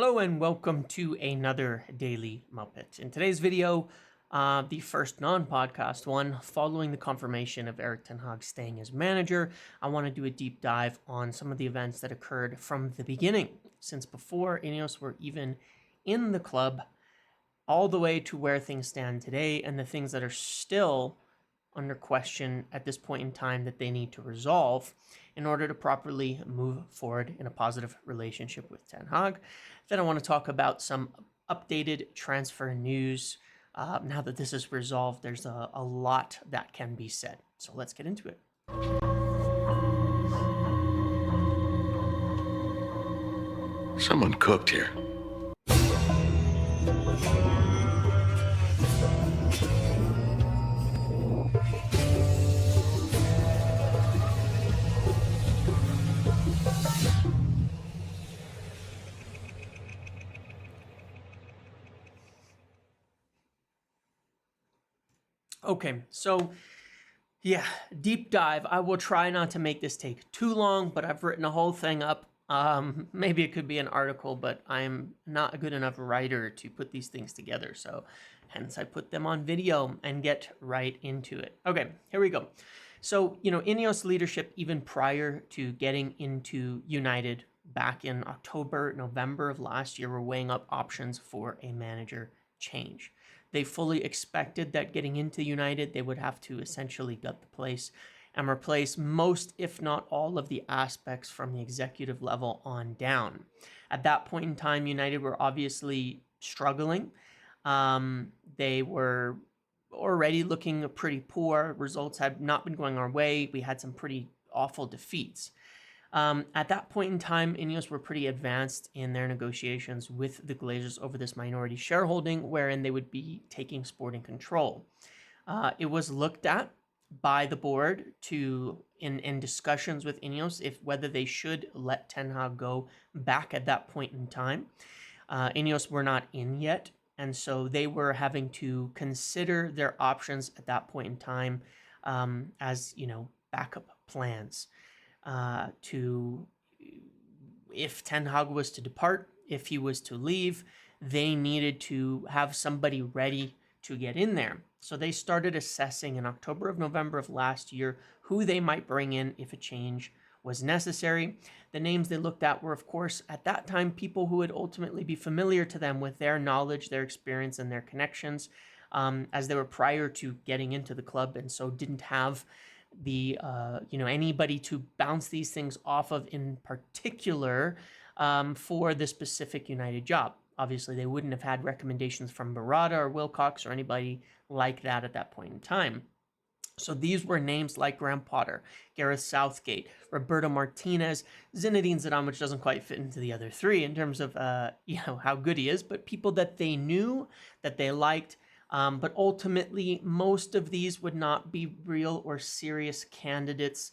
Hello and welcome to another Daily Muppet. In today's video, the first non-podcast one, following the confirmation of Erik ten Hag staying as manager, I want to do a deep dive on some of the events that occurred from the beginning, since before INEOS were even in the club, all the way to where things stand today and the things that are still under question at this point in time that they need to resolve in order to properly move forward in a positive relationship with Ten Hag. Then I want to talk about some updated transfer news. Now that this is resolved, there's a lot that can be said. So let's get into it. Someone cooked here. Okay, so yeah, deep dive. I will try not to make this take too long, but I've written a whole thing up. Maybe it could be an article, but I'm not a good enough writer to put these things together. So hence I put them on video and get right into it. Okay, here we go. So, INEOS leadership, even prior to getting into United back in October, November of last year, were weighing up options for a manager change. They fully expected that getting into United, they would have to essentially gut the place and replace most, if not all, of the aspects from the executive level on down. At that point in time, United were obviously struggling. They were already looking pretty poor. Results had not been going our way. We had some pretty awful defeats. At that point in time, INEOS were pretty advanced in their negotiations with the Glazers over this minority shareholding, wherein they would be taking sporting control. It was looked at by the board in discussions with INEOS if whether they should let Ten Hag go back at that point in time. INEOS were not in yet, and so they were having to consider their options at that point in time as backup plans. To if Ten Hag was to depart, if he was to leave, they needed to have somebody ready to get in there. So they started assessing in November of last year who they might bring in if a change was necessary. The names they looked at were, of course, at that time, people who would ultimately be familiar to them with their knowledge, their experience, and their connections, as they were prior to getting into the club, and so didn't have the anybody to bounce these things off of in particular for the specific United job. Obviously, they wouldn't have had recommendations from Barada or Wilcox or anybody like that at that point in time. So these were names like Graham Potter, Gareth Southgate, Roberto Martinez, Zinedine Zidane, which doesn't quite fit into the other three in terms of how good he is, but people that they knew, that they liked. But ultimately, most of these would not be real or serious candidates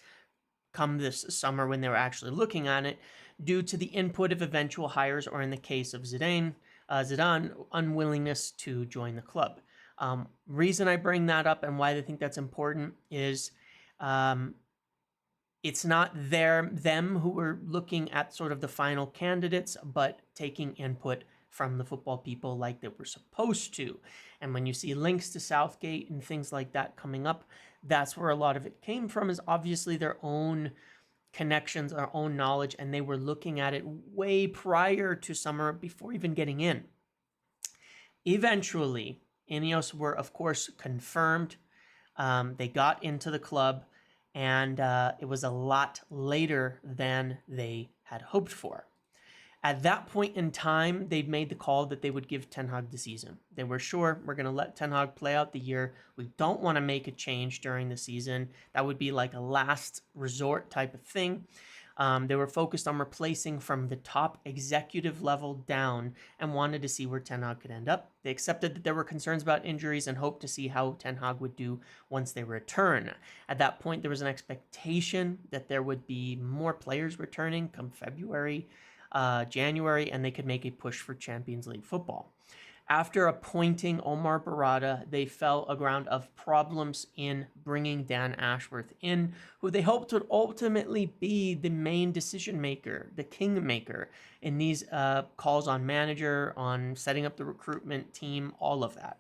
come this summer when they were actually looking at it, due to the input of eventual hires, or in the case of Zidane, unwillingness to join the club. Reason I bring that up and why I think that's important is it's not them who were looking at sort of the final candidates, but taking input from the football people like they were supposed to. And when you see links to Southgate and things like that coming up, that's where a lot of it came from, is obviously their own connections, our own knowledge, and they were looking at it way prior to summer before even getting in. Eventually, INEOS were, of course, confirmed. They got into the club, and it was a lot later than they had hoped for. At that point in time, they'd made the call that they would give Ten Hag the season. They were sure, we're going to let Ten Hag play out the year. We don't want to make a change during the season. That would be like a last resort type of thing. They were focused on replacing from the top executive level down and wanted to see where Ten Hag could end up. They accepted that there were concerns about injuries and hoped to see how Ten Hag would do once they return. At that point, there was an expectation that there would be more players returning come February, January, and they could make a push for Champions League football. After appointing Omar Barada, they fell aground of problems in bringing Dan Ashworth in, who they hoped would ultimately be the main decision maker, the kingmaker in these calls on manager, on setting up the recruitment team, all of that.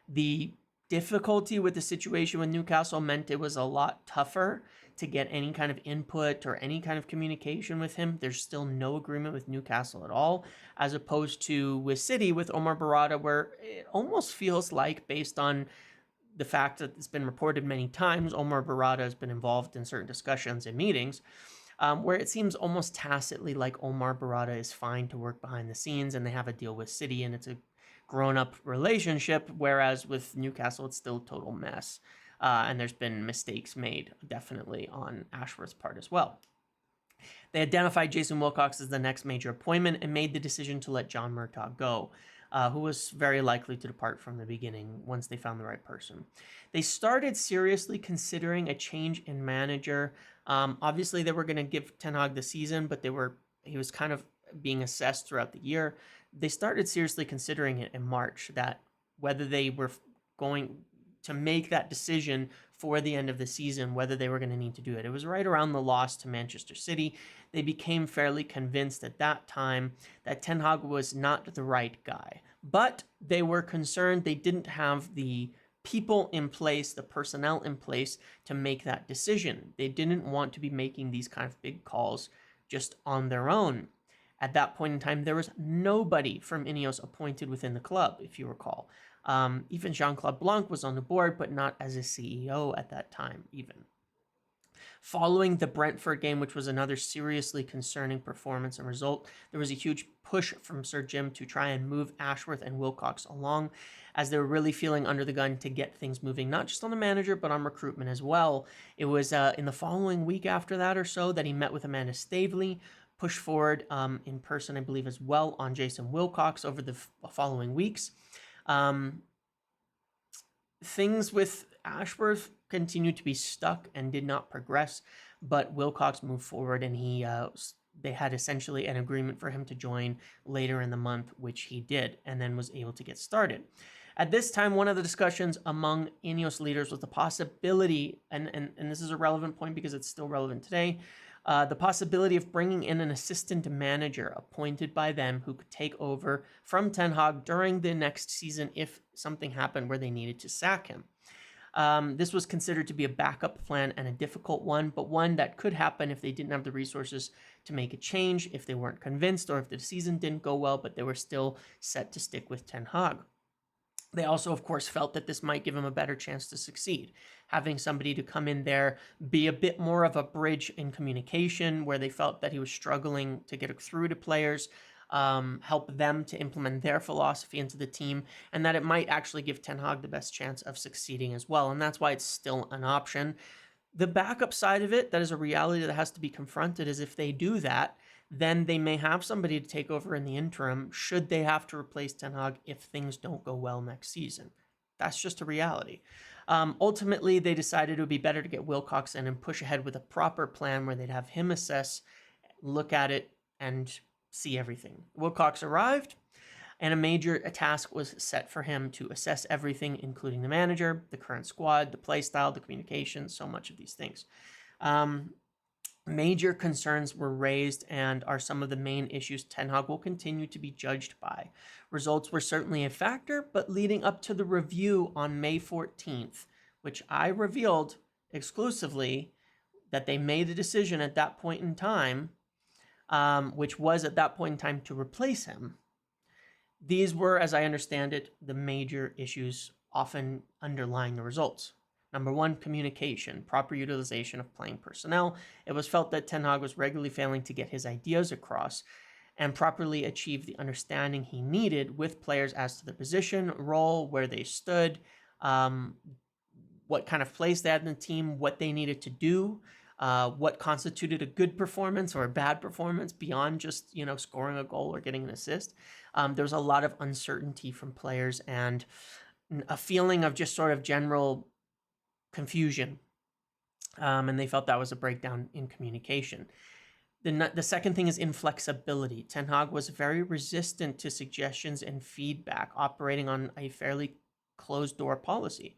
The difficulty with the situation with Newcastle meant it was a lot tougher to get any kind of input or any kind of communication with him. There's still no agreement with Newcastle at all, as opposed to with City with Omar Barada, where it almost feels like, based on the fact that it's been reported many times, Omar Barada has been involved in certain discussions and meetings, where it seems almost tacitly like Omar Barada is fine to work behind the scenes and they have a deal with City and it's a grown-up relationship, whereas with Newcastle, it's still a total mess. And there's been mistakes made, definitely, on Ashworth's part as well. They identified Jason Wilcox as the next major appointment and made the decision to let John Murtaugh go, who was very likely to depart from the beginning once they found the right person. They started seriously considering a change in manager. Obviously, they were going to give Ten Hag the season, but he was kind of being assessed throughout the year. They started seriously considering it in March, that whether they were going to make that decision for the end of the season, whether they were going to need to do it. It was right around the loss to Manchester City. They became fairly convinced at that time that Ten Hag was not the right guy. But they were concerned they didn't have the people in place, the personnel in place to make that decision. They didn't want to be making these kind of big calls just on their own. At that point in time, there was nobody from INEOS appointed within the club, if you recall. Even Jean-Claude Blanc was on the board, but not as a CEO at that time, even. Following the Brentford game, which was another seriously concerning performance and result, there was a huge push from Sir Jim to try and move Ashworth and Wilcox along, as they were really feeling under the gun to get things moving, not just on the manager, but on recruitment as well. It was in the following week after that or so that he met with Amanda Staveley, pushed forward in person, I believe, as well on Jason Wilcox over the following weeks. Things with Ashworth continued to be stuck and did not progress, but Wilcox moved forward and they had essentially an agreement for him to join later in the month, which he did, and then was able to get started. At this time, one of the discussions among INEOS leaders was the possibility, and this is a relevant point because it's still relevant today, the possibility of bringing in an assistant manager appointed by them who could take over from Ten Hag during the next season if something happened where they needed to sack him. This was considered to be a backup plan and a difficult one, but one that could happen if they didn't have the resources to make a change, if they weren't convinced, or if the season didn't go well, but they were still set to stick with Ten Hag. They also, of course, felt that this might give him a better chance to succeed. Having somebody to come in there, be a bit more of a bridge in communication where they felt that he was struggling to get through to players, help them to implement their philosophy into the team, and that it might actually give Ten Hag the best chance of succeeding as well. And that's why it's still an option. The backup side of it, that is a reality that has to be confronted, is if they do that, then they may have somebody to take over in the interim should they have to replace Ten Hag if things don't go well next season. That's just a reality. Ultimately, they decided it would be better to get Wilcox in and push ahead with a proper plan where they'd have him assess, look at it, and see everything. Wilcox arrived, and a major task was set for him to assess everything, including the manager, the current squad, the play style, the communication, so much of these things. Major concerns were raised and are some of the main issues Ten Hag will continue to be judged by. Results were certainly a factor, but leading up to the review on May 14th, which I revealed exclusively that they made a decision at that point in time, which was at that point in time to replace him. These were, as I understand it, the major issues often underlying the results. Number one, communication, proper utilization of playing personnel. It was felt that Ten Hag was regularly failing to get his ideas across and properly achieve the understanding he needed with players as to the position, role, where they stood, what kind of place they had in the team, what they needed to do, what constituted a good performance or a bad performance beyond just, scoring a goal or getting an assist. There was a lot of uncertainty from players and a feeling of just sort of general confusion, and they felt that was a breakdown in communication. The second thing is inflexibility. Ten Hag was very resistant to suggestions and feedback, operating on a fairly closed-door policy.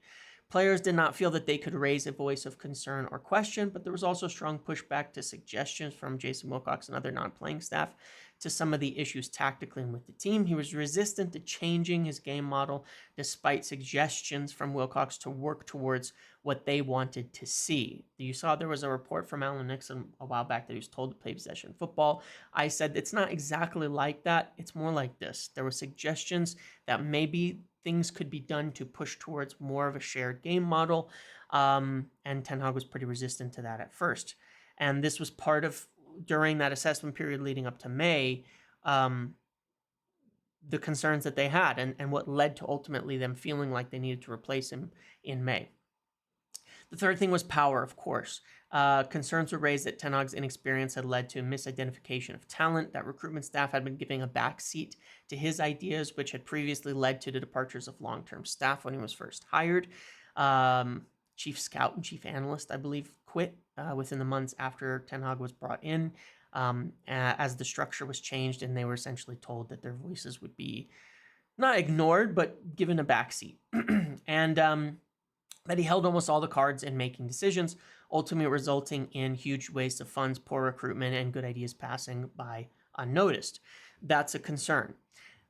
Players did not feel that they could raise a voice of concern or question, but there was also strong pushback to suggestions from Jason Wilcox and other non-playing staff to some of the issues tactically and with the team. He was resistant to changing his game model despite suggestions from Wilcox to work towards what they wanted to see. You saw there was a report from Alan Nixon a while back that he was told to play possession football. I said it's not exactly like that. It's more like this. There were suggestions that maybe things could be done to push towards more of a shared game model. And Ten Hag was pretty resistant to that at first. And this was part of, during that assessment period leading up to May, the concerns that they had and what led to ultimately them feeling like they needed to replace him in May. The third thing was power, of course. Concerns were raised that Ten Hag's inexperience had led to misidentification of talent, that recruitment staff had been giving a backseat to his ideas, which had previously led to the departures of long-term staff when he was first hired. Chief scout and chief analyst, I believe, quit within the months after Ten Hag was brought in, as the structure was changed, and they were essentially told that their voices would be not ignored, but given a backseat. And that he held almost all the cards in making decisions, ultimately resulting in huge waste of funds, poor recruitment, and good ideas passing by unnoticed. That's a concern.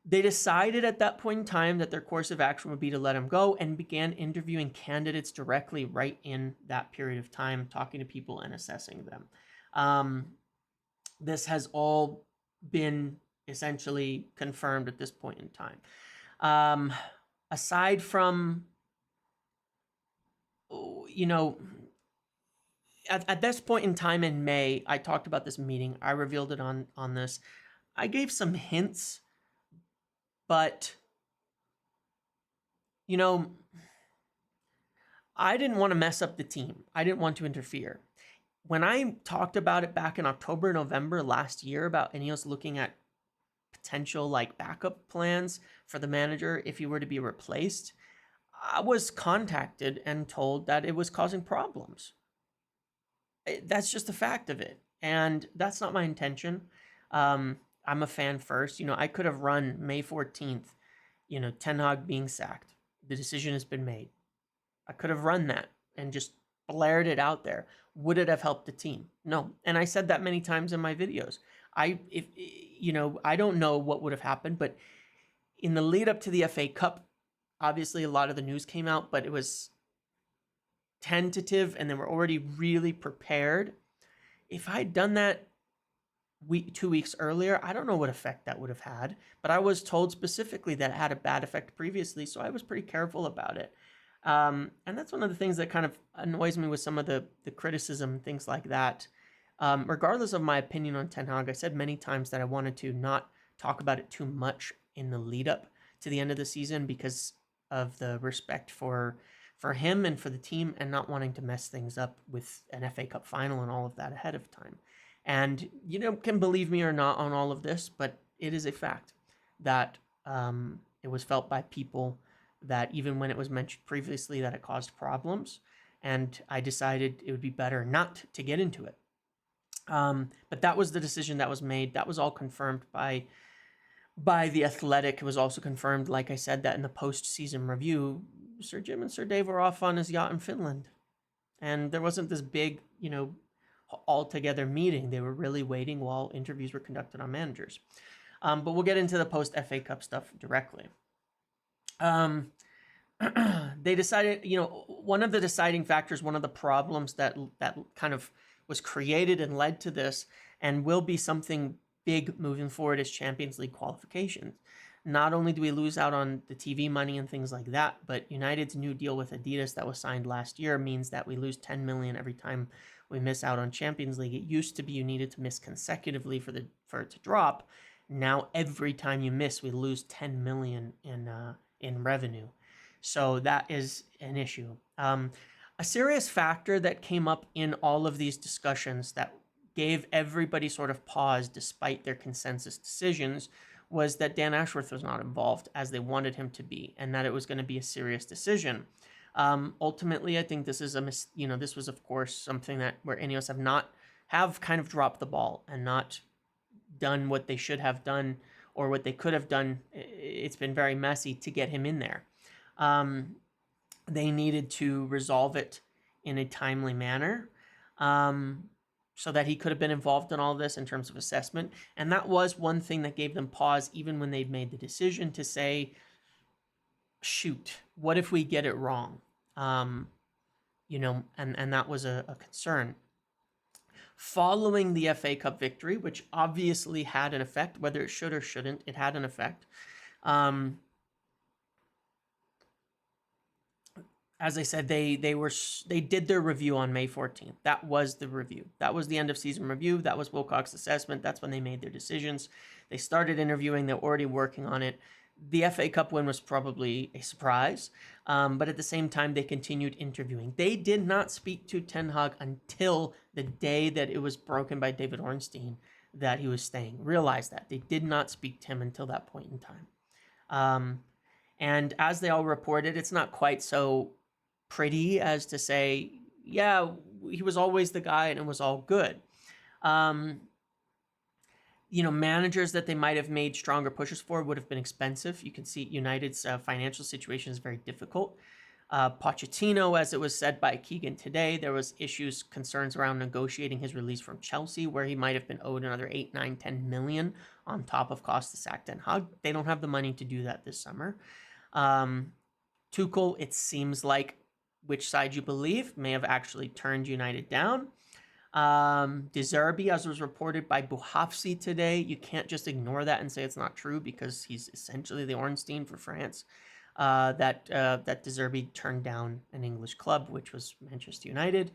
They decided at that point in time that their course of action would be to let him go and began interviewing candidates directly right in that period of time, talking to people and assessing them. This has all been essentially confirmed at this point in time. Aside from, at this point in time in May, I talked about this meeting. I revealed it on this. I gave some hints, but, I didn't want to mess up the team. I didn't want to interfere. When I talked about it back in October, November last year about INEOS looking at potential backup plans for the manager if he were to be replaced, I was contacted and told that it was causing problems. That's just a fact of it. And that's not my intention. I'm a fan first. I could have run May 14th, Ten Hag being sacked. The decision has been made. I could have run that and just blared it out there. Would it have helped the team? No. And I said that many times in my videos. I don't know what would have happened, but in the lead up to the FA Cup, obviously a lot of the news came out, but it was tentative and they were already really prepared. If I'd done that 2 weeks earlier, I don't know what effect that would have had, but I was told specifically that it had a bad effect previously, so I was pretty careful about it. And that's one of the things that kind of annoys me with some of the criticism, things like that. Regardless of my opinion on Ten Hag, I said many times that I wanted to not talk about it too much in the lead up to the end of the season because of the respect for him and for the team, and not wanting to mess things up with an FA Cup final and all of that ahead of time. And can believe me or not on all of this, but it is a fact that it was felt by people that even when it was mentioned previously that it caused problems, and I decided it would be better not to get into it. But that was the decision that was made. That was all confirmed by The Athletic. It was also confirmed, like I said, that in the post-season review, Sir Jim and Sir Dave were off on his yacht in Finland. And there wasn't this big, all-together meeting. They were really waiting while interviews were conducted on managers. But we'll get into the post-FA Cup stuff directly. They decided, one of the deciding factors, one of the problems that kind of was created and led to this and will be something big moving forward is Champions League qualifications. Not only do we lose out on the TV money and things like that, but United's new deal with Adidas that was signed last year means that we lose 10 million every time we miss out on Champions League. It used to be you needed to miss consecutively for it to drop. Now every time you miss, we lose 10 million in revenue. So that is an issue. A serious factor that came up in all of these discussions that gave everybody sort of pause despite their consensus decisions was that Dan Ashworth was not involved as they wanted him to be, and that it was going to be a serious decision. Ultimately, I think this is this was of course something that where INEOS have not have kind of dropped the ball and not done what they should have done or what they could have done. It's been very messy to get him in there. They needed to resolve it in a timely manner, so that he could have been involved in all this in terms of assessment. And that was one thing that gave them pause, even when they'd made the decision to say, shoot, what if we get it wrong? And that was a concern. Following the FA Cup victory, which obviously had an effect, whether it should or shouldn't, it had an effect. As I said, they did their review on May 14th. That was the review. That was the end of season review. That was Wilcox's assessment. That's when they made their decisions. They started interviewing. They're already working on it. The FA Cup win was probably a surprise, but at the same time, they continued interviewing. They did not speak to Ten Hag until the day that it was broken by David Ornstein that he was staying. Realize that. They did not speak to him until that point in time. And as they all reported, it's not quite so pretty as to say, yeah, he was always the guy and it was all good. Managers that they might have made stronger pushes for would have been expensive. You can see United's financial situation is very difficult. Pochettino, as it was said by Keegan today, there was concerns around negotiating his release from Chelsea, where he might have been owed another 8, 9, 10 million on top of cost to sack Ten Hag. They don't have the money to do that this summer. Tuchel, it seems like, which side you believe, may have actually turned United down. De Zerbi, as was reported by Buhafsi today, you can't just ignore that and say it's not true because he's essentially the Ornstein for France. That De Zerbi turned down an English club, which was Manchester United.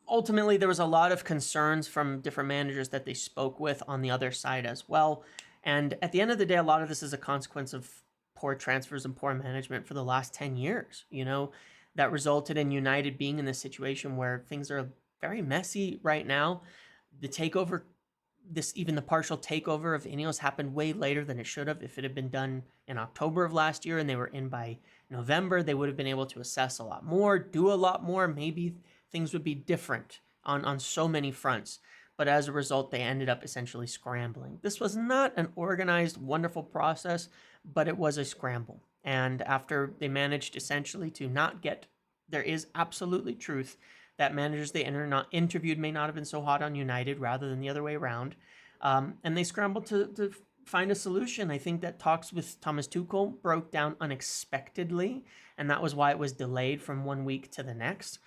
Ultimately, there was a lot of concerns from different managers that they spoke with on the other side as well. And at the end of the day, a lot of this is a consequence of poor transfers and poor management for the last 10 years, that resulted in United being in this situation where things are very messy right now. The takeover, even the partial takeover of INEOS happened way later than it should have. If it had been done in October of last year and they were in by November, they would have been able to assess a lot more, do a lot more. Maybe things would be different on so many fronts. But as a result, they ended up essentially scrambling. This was not an organized, wonderful process, but it was a scramble. And after they managed essentially to not get, there is absolutely truth that managers they interviewed may not have been so hot on United rather than the other way around. And they scrambled to find a solution. I think that talks with Thomas Tuchel broke down unexpectedly, and that was why it was delayed from 1 week to the next.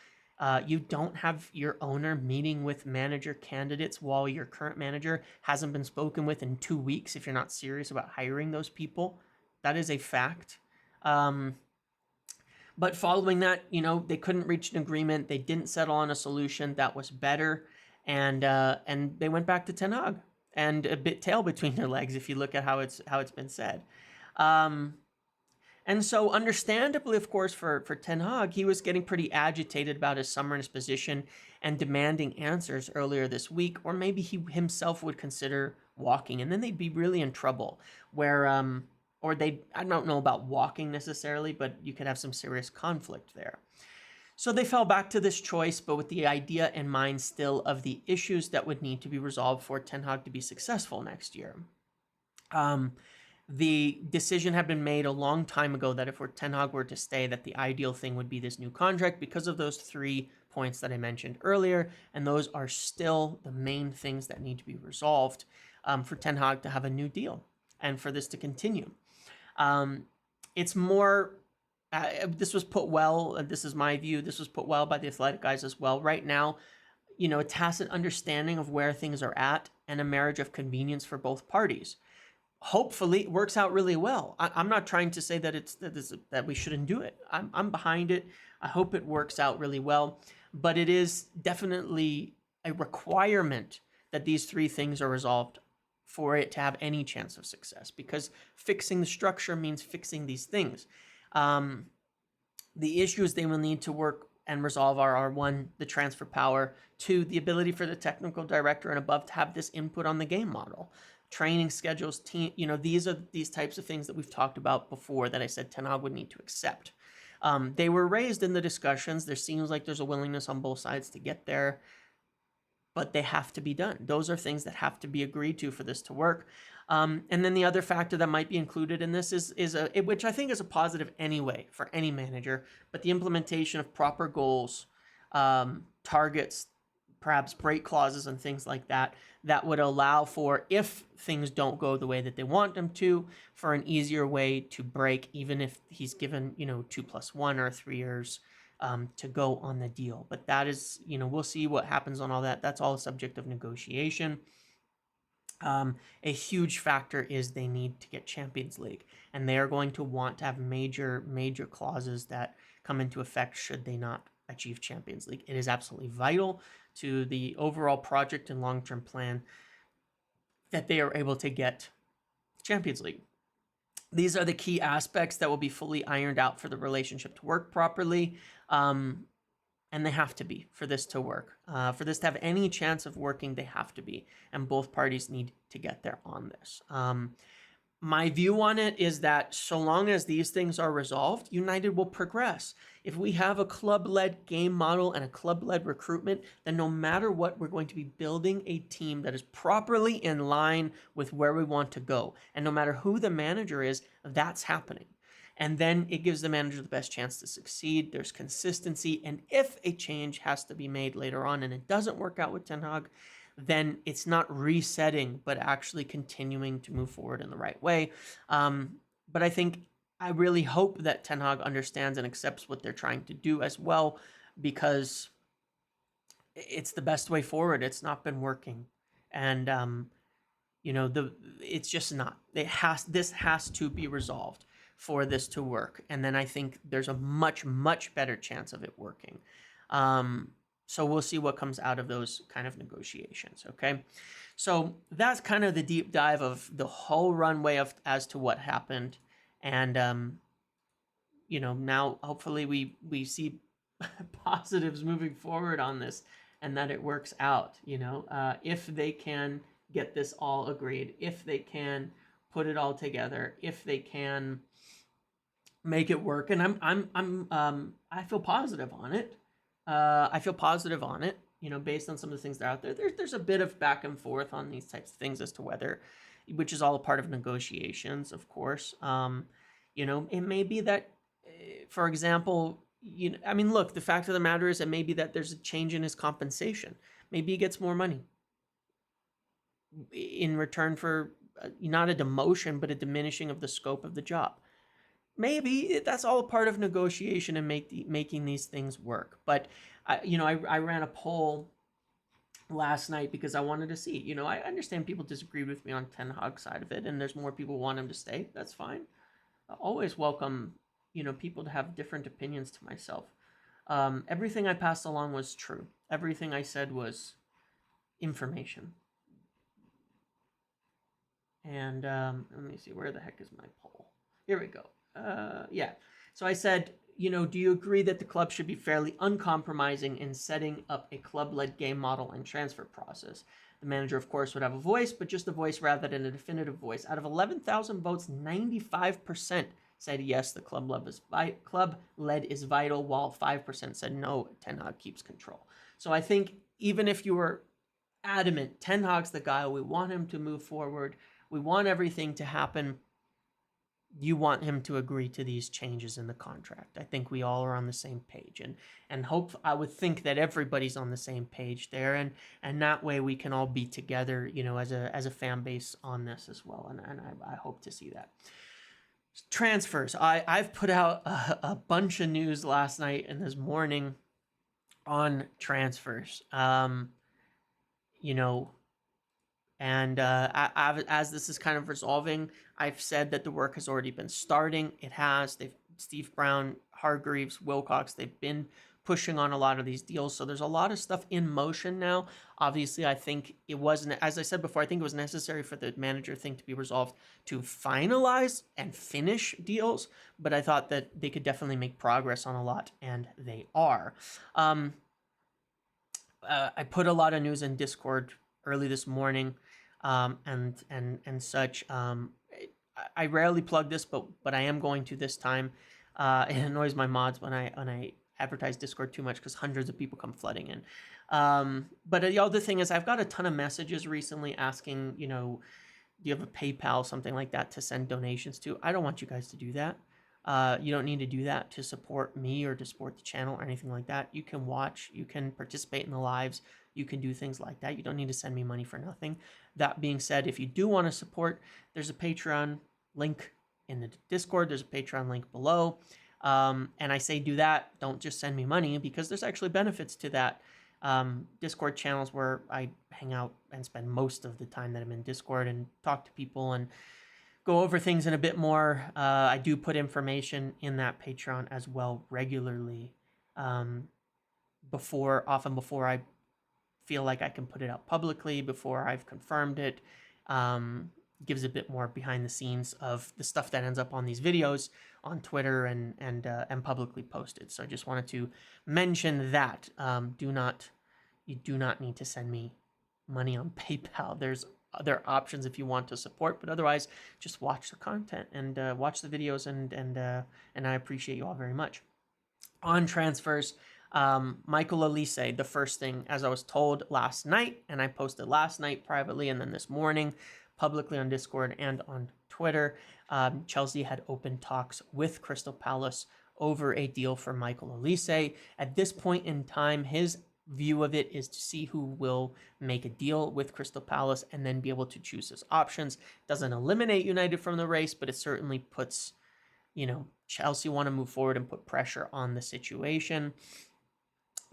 You don't have your owner meeting with manager candidates while your current manager hasn't been spoken with in 2 weeks if you're not serious about hiring those people. That is a fact. But following that, they couldn't reach an agreement. They didn't settle on a solution that was better. And they went back to Ten Hag and a bit tail between their legs, if you look at how it's been said. And so understandably, of course, for Ten Hag, he was getting pretty agitated about his summer in his position and demanding answers earlier this week, or maybe he himself would consider walking, and then they'd be really in trouble where, I don't know about walking necessarily, but you could have some serious conflict there. So they fell back to this choice, but with the idea in mind still of the issues that would need to be resolved for Ten Hag to be successful next year. The decision had been made a long time ago that if Ten Hag were to stay, that the ideal thing would be this new contract because of those 3 points that I mentioned earlier, and those are still the main things that need to be resolved for Ten Hag to have a new deal and for this to continue. It's more, this was put well, this is my view, this was put well by the Athletic guys as well. Right now, a tacit understanding of where things are at and a marriage of convenience for both parties. Hopefully it works out really well. I'm not trying to say that we shouldn't do it. I'm behind it. I hope it works out really well, but it is definitely a requirement that these 3 things are resolved for it to have any chance of success, because fixing the structure means fixing these things. The issues they will need to work and resolve are 1, the transfer power, 2, the ability for the technical director and above to have this input on the game model. Training schedules, team, these are these types of things that we've talked about before that I said Ten Hag would need to accept. They were raised in the discussions. There seems like there's a willingness on both sides to get there, but they have to be done. Those are things that have to be agreed to for this to work. And then the other factor that might be included in this which I think is a positive anyway for any manager, but the implementation of proper goals, targets, perhaps break clauses and things like that, that would allow for, if things don't go the way that they want them to, for an easier way to break, even if he's given, 2+1 or 3 years to go on the deal. But that is, we'll see what happens on all that. That's all a subject of negotiation. A huge factor is they need to get Champions League, and they are going to want to have major clauses that come into effect should they not achieve Champions League. It is absolutely vital to the overall project and long-term plan that they are able to get Champions League. These are the key aspects that will be fully ironed out for the relationship to work properly. And they have to be for this to work. For this to have any chance of working, they have to be. And both parties need to get there on this. My view on it is that so long as these things are resolved, United will progress. If we have a club-led game model and a club-led recruitment, then no matter what, we're going to be building a team that is properly in line with where we want to go. And no matter who the manager is, that's happening. And then it gives the manager the best chance to succeed. There's consistency. And if a change has to be made later on and it doesn't work out with Ten Hag, then it's not resetting, but actually continuing to move forward in the right way. But I really hope that Ten Hag understands and accepts what they're trying to do as well, because it's the best way forward. It's not been working. And, it's just not. This has to be resolved for this to work. And then I think there's a much better chance of it working. So we'll see what comes out of those kind of negotiations, okay? So that's kind of the deep dive of the whole runway as to what happened. And, now hopefully we see positives moving forward on this and that it works out, if they can get this all agreed, if they can put it all together, if they can make it work. And I feel positive on it. Based on some of the things that are out there. There's a bit of back and forth on these types of things as to whether, which is all a part of negotiations, of course. It may be that, for example, look, the fact of the matter is it may be that there's a change in his compensation. Maybe he gets more money in return for not a demotion, but a diminishing of the scope of the job. Maybe that's all a part of negotiation and making these things work. But I ran a poll last night because I wanted to see. I understand people disagreed with me on Ten Hag's side of it, and there's more people who want him to stay. That's fine. I always welcome people to have different opinions to myself. Everything I passed along was true. Everything I said was information. And let me see, where the heck is my poll? Here we go. Yeah. So I said, do you agree that the club should be fairly uncompromising in setting up a club-led game model and transfer process? The manager, of course, would have a voice, but just a voice rather than a definitive voice. Out of 11,000 votes, 95% said yes, the club-led is vital, while 5% said no, Ten Hag keeps control. So I think even if you were adamant, Ten Hag's the guy, we want him to move forward, we want everything to happen, you want him to agree to these changes in the contract. I think we all are on the same page, and I would think that everybody's on the same page there, and that way we can all be together, as a fan base on this as well, and I hope to see that. Transfers. I've put out a bunch of news last night and this morning on transfers. And as this is kind of resolving, I've said that the work has already been starting. It has. Steve Brown, Hargreaves, Wilcox, they've been pushing on a lot of these deals. So there's a lot of stuff in motion now. Obviously, I think it wasn't, as I said before, I think it was necessary for the manager thing to be resolved to finalize and finish deals. But I thought that they could definitely make progress on a lot, and they are. I put a lot of news in Discord early this morning, and such. I rarely plug this, but I am going to this time. It annoys my mods when I advertise Discord too much because hundreds of people come flooding in. But the other thing is I've got a ton of messages recently asking, do you have a PayPal, something like that, to send donations to? I don't want you guys to do that. You don't need to do that to support me or to support the channel or anything like that. You can watch, you can participate in the lives, you can do things like that. You don't need to send me money for nothing. That being said, if you do want to support, there's a Patreon link in the Discord. There's a Patreon link below. And I say do that. Don't just send me money, because there's actually benefits to that. Discord channels where I hang out and spend most of the time that I'm in Discord and talk to people and go over things in a bit more. I do put information in that Patreon as well regularly, before I feel like I can put it out publicly, before I've confirmed it. Gives a bit more behind the scenes of the stuff that ends up on these videos on Twitter and publicly posted. So I just wanted to mention that. You do not need to send me money on PayPal. There's other options if you want to support, but otherwise just watch the content and watch the videos, and I appreciate you all very much. On transfers, Michael Olise, the first thing, as I was told last night, and I posted last night privately and then this morning publicly on Discord and on Twitter, Chelsea had open talks with Crystal Palace over a deal for Michael Olise. At this point in time, his view of it is to see who will make a deal with Crystal Palace and then be able to choose his options. Doesn't eliminate United from the race, but it certainly puts, Chelsea want to move forward and put pressure on the situation.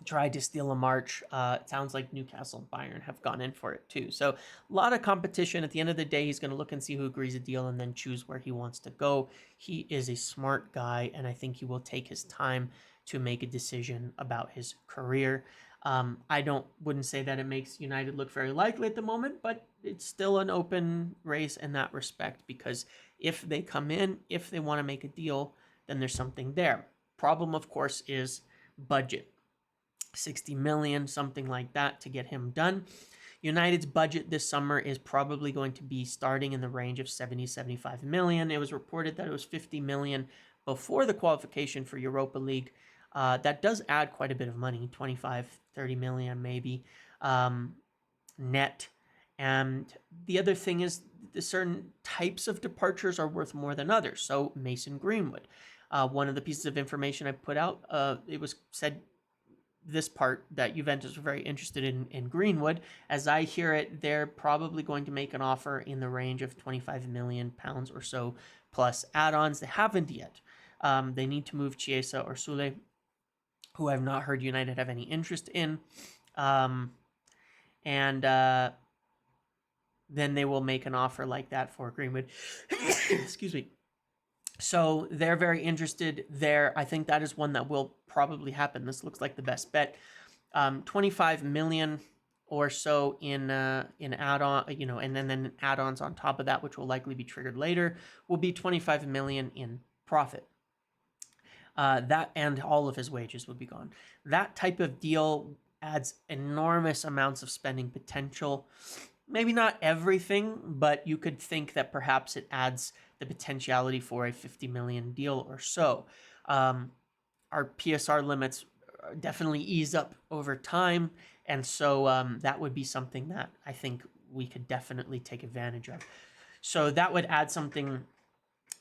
Tried to steal a march. It sounds like Newcastle and Bayern have gone in for it too. So a lot of competition. At the end of the day, he's going to look and see who agrees a deal and then choose where he wants to go. He is a smart guy, and I think he will take his time to make a decision about his career. I wouldn't say that it makes United look very likely at the moment, but it's still an open race in that respect, because if they come in, if they want to make a deal, then there's something there. Problem, of course, is budget. 60 million, something like that, to get him done. United's budget this summer is probably going to be starting in the range of 75 million. It was reported that it was 50 million before the qualification for Europa League. That does add quite a bit of money, 25-30 million maybe, net. And the other thing is the certain types of departures are worth more than others. So Mason Greenwood, one of the pieces of information I put out, it was said this part that Juventus were very interested in Greenwood. As I hear it, they're probably going to make an offer in the range of 25 million pounds or so, plus add-ons. They haven't yet. They need to move Chiesa or Sule, who I've not heard United have any interest in. Then they will make an offer like that for Greenwood. Excuse me. So they're very interested there. I think that is one that will probably happen. This looks like the best bet. 25 million or so in add-on, and then add-ons on top of that, which will likely be triggered later, will be 25 million in profit. That and all of his wages would be gone. That type of deal adds enormous amounts of spending potential. Maybe not everything, but you could think that perhaps it adds the potentiality for a 50 million deal or so. Our PSR limits definitely ease up over time, and so that would be something that I think we could definitely take advantage of. So that would add something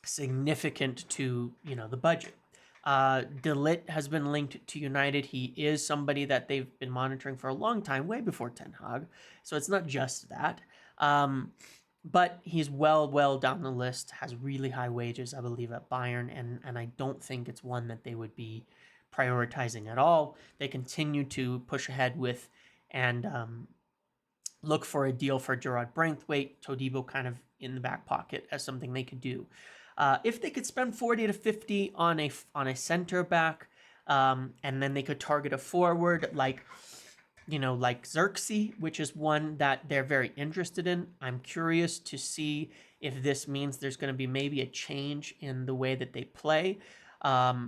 significant to the budget. Ligt has been linked to United. He is somebody that they've been monitoring for a long time, way before Ten Hag. So it's not just that. But he's well down the list, has really high wages, I believe, at Bayern, and I don't think it's one that they would be prioritizing at all. They continue to push ahead with and look for a deal for Gerard Braithwaite, Todibo kind of in the back pocket as something they could do. If they could spend 40 to 50 on a center back, and then they could target a forward like Xerxes, which is one that they're very interested in. I'm curious to see if this means there's going to be maybe a change in the way that they play. I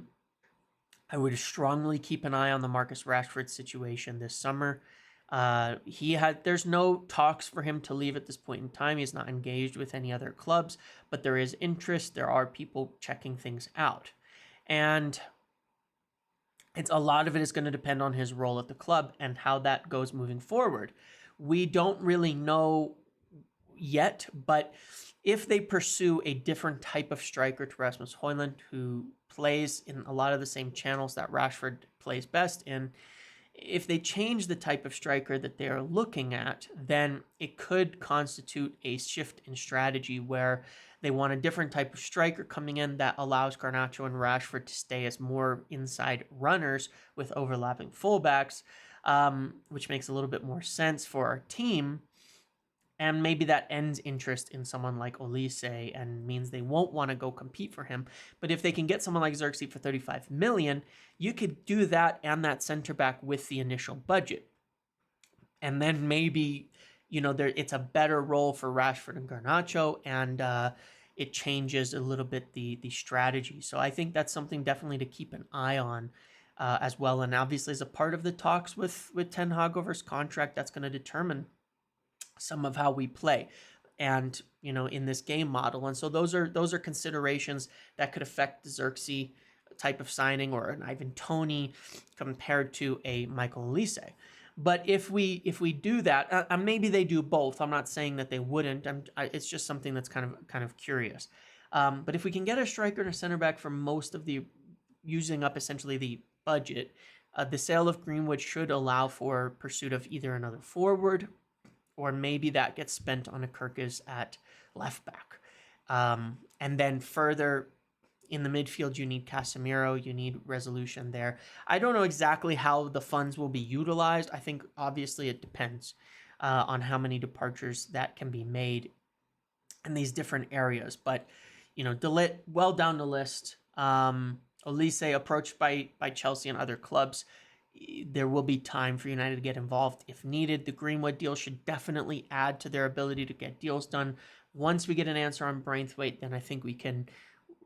would strongly keep an eye on the Marcus Rashford situation this summer. There's no talks for him to leave at this point in time. He's not engaged with any other clubs, but there is interest. There are people checking things out. And it's a lot of it is going to depend on his role at the club and how that goes moving forward. We don't really know yet, but if they pursue a different type of striker to Rasmus Højlund, who plays in a lot of the same channels that Rashford plays best in, if they change the type of striker that they're looking at, then it could constitute a shift in strategy where they want a different type of striker coming in that allows Garnacho and Rashford to stay as more inside runners with overlapping fullbacks, which makes a little bit more sense for our team. And maybe that ends interest in someone like Olise and means they won't want to go compete for him. But if they can get someone like Xerxes for 35 million, you could do that and that center back with the initial budget. And then maybe, it's a better role for Rashford and Garnacho, and it changes a little bit the strategy. So I think that's something definitely to keep an eye on as well. And obviously, as a part of the talks with Ten Hag over his contract, that's going to determine some of how we play and in this game model. And so those are considerations that could affect the Xerxes type of signing or an Ivan Toney compared to a Michael Olise. But if we do that, maybe they do both. I'm not saying that they wouldn't. It's just something that's kind of curious. But if we can get a striker and a center back for most of the using up essentially the budget, the sale of Greenwood should allow for pursuit of either another forward, or maybe that gets spent on a Kirkus at left back. And then further in the midfield, you need Casemiro, you need resolution there. I don't know exactly how the funds will be utilized. I think obviously it depends on how many departures that can be made in these different areas. But, de Ligt, well down the list. Olise approached by Chelsea and other clubs. There will be time for United to get involved if needed. The Greenwood deal should definitely add to their ability to get deals done. Once we get an answer on Braithwaite, then I think we can,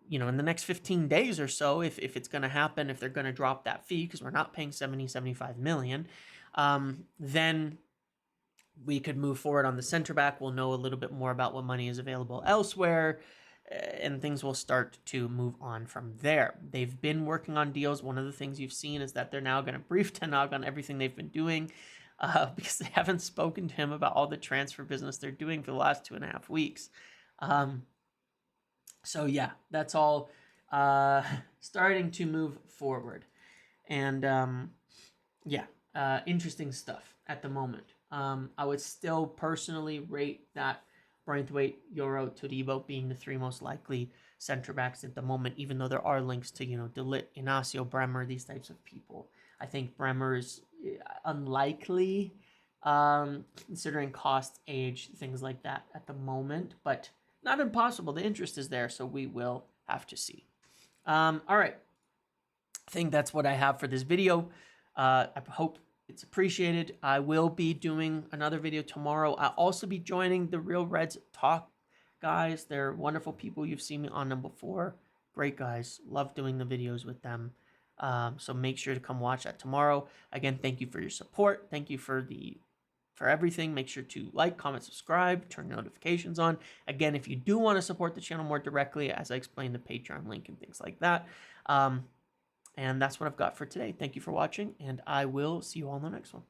in the next 15 days or so, if it's going to happen, if they're going to drop that fee, because we're not paying 75 million, then we could move forward on the center back. We'll know a little bit more about what money is available elsewhere, and things will start to move on from there. They've been working on deals. One of the things you've seen is that they're now going to brief Ten Hag on everything they've been doing because they haven't spoken to him about all the transfer business they're doing for the last 2.5 weeks. So yeah, that's all starting to move forward. And interesting stuff at the moment. I would still personally rate that Braithwaite, Euro, Todibo being the three most likely center backs at the moment, even though there are links to, De Ligt, Inacio, Bremer, these types of people. I think Bremer is unlikely, considering cost, age, things like that at the moment, but not impossible. The interest is there, so we will have to see. All right. I think that's what I have for this video. I hope it's appreciated. I will be doing another video tomorrow. I'll also be joining the Real Reds Talk guys. They're wonderful people. You've seen me on them before. Great guys. Love doing the videos with them. So make sure to come watch that tomorrow. Again, thank you for your support. Thank you for everything. Make sure to like, comment, subscribe, turn notifications on. Again, if you do want to support the channel more directly, as I explained, the Patreon link and things like that. And that's what I've got for today. Thank you for watching, and I will see you all in the next one.